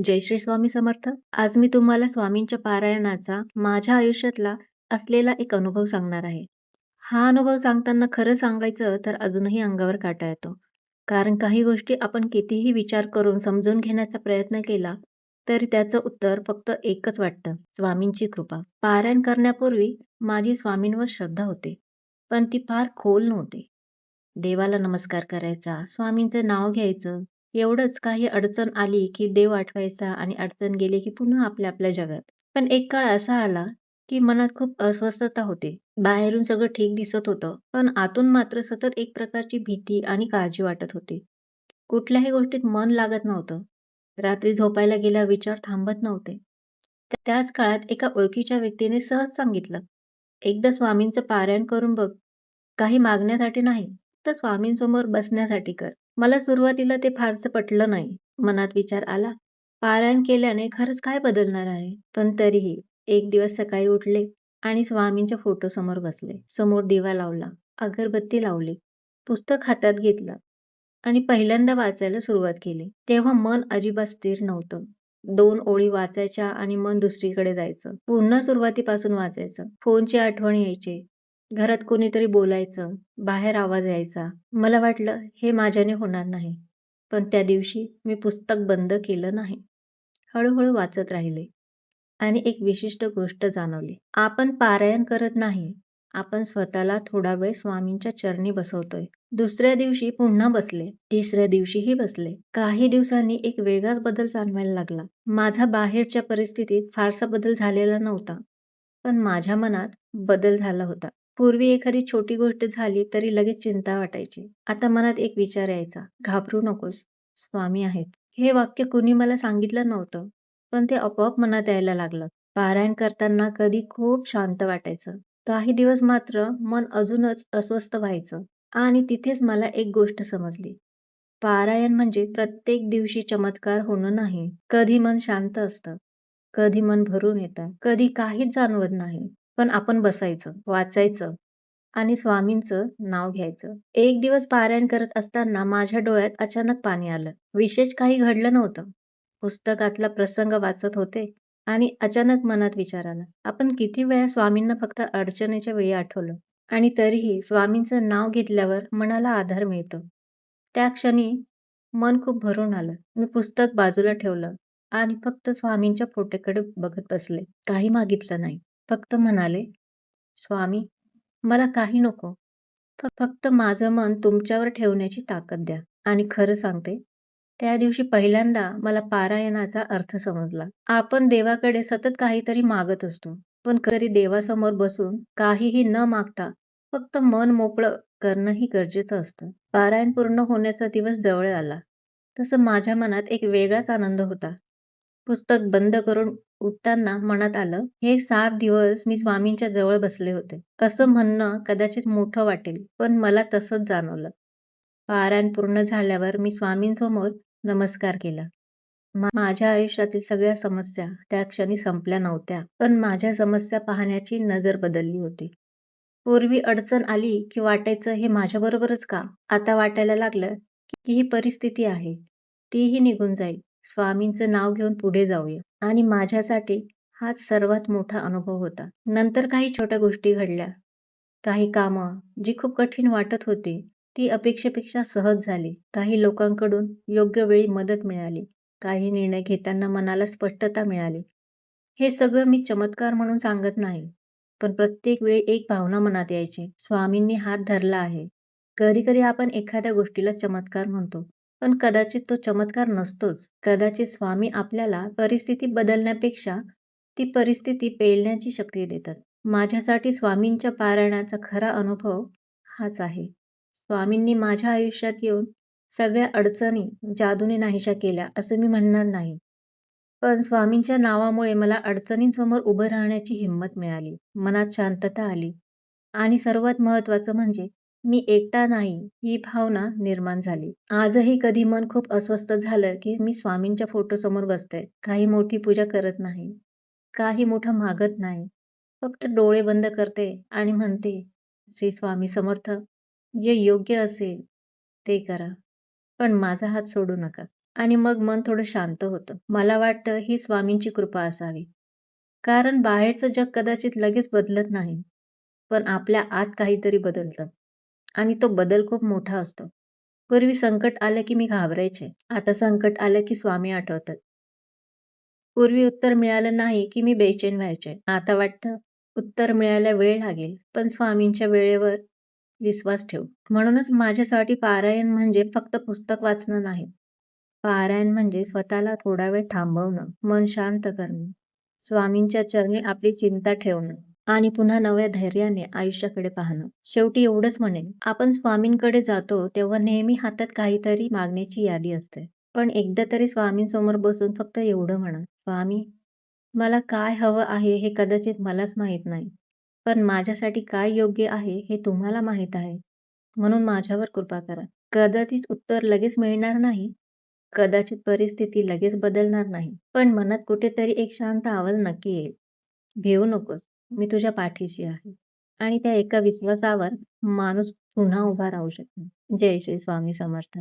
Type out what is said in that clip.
जय श्री स्वामी समर्थ. आज मी तुम्हाला स्वामींच्या पारायणाचा माझ्या आयुष्यातला असलेला एक अनुभव सांगणार आहे. हा अनुभव सांगताना खरं सांगायचं तर अजूनही अंगावर काटा येतो. कारण काही गोष्टी आपण कितीही विचार करून समजून घेण्याचा प्रयत्न केला, तरी त्याचं उत्तर फक्त एकच वाटतं, स्वामींची कृपा. पारायण करण्यापूर्वी माझी स्वामींवर श्रद्धा होती, पण ती फार खोल नव्हती. देवाला नमस्कार करायचा, स्वामींचं नाव घ्यायचं, एवढंच. काही अडचण आली की देव आठवायचा आणि अडचण गेली की पुन्हा आपल्या आपल्या जगात. पण एक काळ असा आला की मनात खूप अस्वस्थता होती. बाहेरून सगळं ठीक दिसत होतं, पण आतून मात्र सतत एक प्रकारची भीती आणि काळजी वाटत होती. कुठल्याही गोष्टीत मन लागत नव्हतं. रात्री झोपायला गेल्यावर विचार थांबत नव्हते. त्याच काळात एका ओळखीच्या व्यक्तीने सहज सांगितलं, "एकदा स्वामींचं पारायण करून बघ. काही मागण्यासाठी नाही, तर स्वामींसमोर बसण्यासाठी कर." मला सुरुवातीला ते फारसं पटलं नाही. मनात विचार आला, पारायण केल्याने खरंच काय बदलणार आहे? पण तरीही एक दिवस सकाळी उठले आणि स्वामींच्या फोटोसमोर बसले. समोर दिवा लावला, अगरबत्ती लावली, पुस्तक हातात घेतलं आणि पहिल्यांदा वाचायला सुरुवात केली. तेव्हा मन अजिबात स्थिर नव्हतं. 2 ओळी वाचायच्या आणि मन दुसरीकडे जायचं. पुन्हा सुरुवातीपासून वाचायचं. फोनची आठवण यायची. घरात कोणीतरी बोलायचं, बाहेर आवाज यायचा. मला वाटलं हे माझ्याने होणार नाही. पण त्या दिवशी मी पुस्तक बंद केलं नाही. हळूहळू वाचत राहिले आणि एक विशिष्ट गोष्ट जाणवली. आपण पारायण करत नाही. आपण स्वतःला थोडा वेळ स्वामींच्या चरणी बसवतोय. दुसऱ्या दिवशी पुन्हा बसले. तिसऱ्या दिवशीही बसले. काही दिवसांनी एक वेगळाच बदल जाणवायला लागला. माझा बाहेरच्या परिस्थितीत फारसा बदल झालेला नव्हता. पण माझ्या मनात बदल झाला होता. पूर्वी एखादी छोटी गोष्ट झाली तरी लगेच चिंता वाटायची. आता मनात एक विचार यायचा, घाबरू नकोस, स्वामी आहेत. हे वाक्य कुणी मला सांगितलं नव्हतं, पण ते आपोआप मनात यायला लागलं. पारायण करताना कधी खूप शांत वाटायचं. काही दिवस मात्र मन अजूनच अस्वस्थ व्हायचं. आणि तिथेच मला एक गोष्ट समजली. पारायण म्हणजे प्रत्येक दिवशी चमत्कार होणं नाही. कधी मन शांत असतं, कधी मन भरून येतं, कधी काहीच जाणवत नाही. पण आपण बसायचं, वाचायचं आणि स्वामींचं नाव घ्यायचं. एक दिवस पारायण करत असताना माझ्या डोळ्यात अचानक पाणी आलं. विशेष काही घडलं नव्हतं. पुस्तकातला प्रसंग वाचत होते आणि अचानक मनात विचार आला, आपण किती वेळा स्वामींना फक्त अडचणीच्या वेळी आठवलं आणि तरीही स्वामींचं नाव घेतल्यावर मनाला आधार मिळतो. त्या क्षणी मन खूप भरून आलं. मी पुस्तक बाजूला ठेवलं आणि फक्त स्वामींच्या फोटोकडे बघत बसले. काही मागितलं नाही. फक्त म्हणाले, स्वामी, मला काही नको. फक्त माझं मन तुमच्यावर ठेवण्याची ताकद द्या. आणि खरं सांगते, त्या दिवशी पहिल्यांदा मला पारायणाचा अर्थ समजला. आपण देवाकडे सतत काहीतरी मागत असतो. पण कधी देवासमोर बसून काहीही न मागता फक्त मन मोकळं करणंही गरजेचं असतं. पारायण पूर्ण होण्याचा दिवस जवळ आला. तसं माझ्या मनात एक वेगळाच आनंद होता. पुस्तक बंद करून उठताना मनात आलं, हे 7 दिवस मी स्वामींच्या जवळ बसले होते. असं म्हणणं कदाचित मोठं वाटेल, पण मला तसंच जाणवलं. पारायण पूर्ण झाल्यावर मी स्वामींसमोर नमस्कार केला. माझ्या आयुष्यातील सगळ्या समस्या त्या क्षणी संपल्या नव्हत्या, पण माझ्या समस्या पाहण्याची नजर बदलली होती. पूर्वी अडचण आली की वाटायचं हे माझ्याबरोबरच का? आता वाटायला लागलं की ही परिस्थिती आहे. तीही निघून जाईल. स्वामींचं नाव घेऊन पुढे जाऊया. आणि माझ्यासाठी हाच सर्वात मोठा अनुभव होता. नंतर काही छोट्या गोष्टी घडल्या. काही कामं जी खूप कठीण वाटत होती, ती अपेक्षेपेक्षा सहज झाली. काही लोकांकडून योग्य वेळी मदत मिळाली. काही निर्णय घेताना मनाला स्पष्टता मिळाली. हे सगळं मी चमत्कार म्हणून सांगत नाही. पण प्रत्येक वेळी एक भावना मनात यायची, स्वामींनी हात धरला आहे. कधी-कधी आपण एखाद्या गोष्टीला चमत्कार म्हणतो, पण कदाचित तो चमत्कार नसतोच. कदाचित स्वामी आपल्याला परिस्थिती बदलण्यापेक्षा ती परिस्थिती पेलण्याची शक्ती देतात. माझ्यासाठी स्वामींच्या पारायणाचा खरा अनुभव हाच आहे. स्वामींनी माझ्या आयुष्यात येऊन सगळ्या अडचणी जादूने नाहीशा केल्या असं मी म्हणणार नाही. पण स्वामींच्या नावामुळे मला अडचणींसमोर उभं राहण्याची हिंमत मिळाली. मनात शांतता आली आणि सर्वात महत्त्वाचं म्हणजे मी एकटा नाही ही भावना निर्माण झाली. आजही कधी मन खूप अस्वस्थ झालं की मी स्वामींच्या फोटोसमोर बसते. काही मोठी पूजा करत नाही. काही मोठं मागत नाही. फक्त डोळे बंद करते आणि म्हणते, श्री स्वामी समर्थ, जे योग्य असेल ते करा. पण माझा हात सोडू नका. आणि मग मन थोडं शांत होतं. मला वाटतं ही स्वामींची कृपा असावी. कारण बाहेरचं जग कदाचित लगेच बदलत नाही. पण आपल्या आत काहीतरी बदलतं आणि तो बदल खूप मोठा असतो. पूर्वी संकट आलं की मी घाबरायचे. आता संकट आलं की स्वामी आठवतात. पूर्वी उत्तर मिळालं नाही की मी बेचैन व्हायचे. आता वाटतं उत्तर मिळायला वेळ लागेल, पण स्वामींच्या वेळेवर विश्वास ठेव. म्हणूनच माझ्यासाठी पारायण म्हणजे फक्त पुस्तक वाचणं नाही. पारायण म्हणजे स्वतःला थोडा वेळ थांबवणं, मन शांत करणं, स्वामींच्या चरणी आपली चिंता ठेवणं आणि पुन्हा नव्या धैर्याने आयुष्याकडे पाहणं. शेवटी एवढंच म्हणेन, आपण स्वामींकडे जातो तेव्हा नेहमी हातात काहीतरी मागण्याची यादी असते. पण एकदा तरी स्वामींसमोर बसून फक्त एवढं म्हणा, स्वामी, मला काय हवं आहे हे कदाचित मलाच माहीत नाही. पण माझ्यासाठी काय योग्य आहे हे तुम्हाला माहीत आहे. म्हणून माझ्यावर कृपा करा. कदाचित उत्तर लगेच मिळणार नाही. कदाचित परिस्थिती लगेच बदलणार नाही. पण मनात कुठेतरी एक शांत आवाज नक्की येईल. भिवू नकोस. मी तुझ्या पाठीशी आहे. आणि त्या एका विश्वासावर माणूस पुन्हा उभा राहू शकतो. जय श्री स्वामी समर्थ.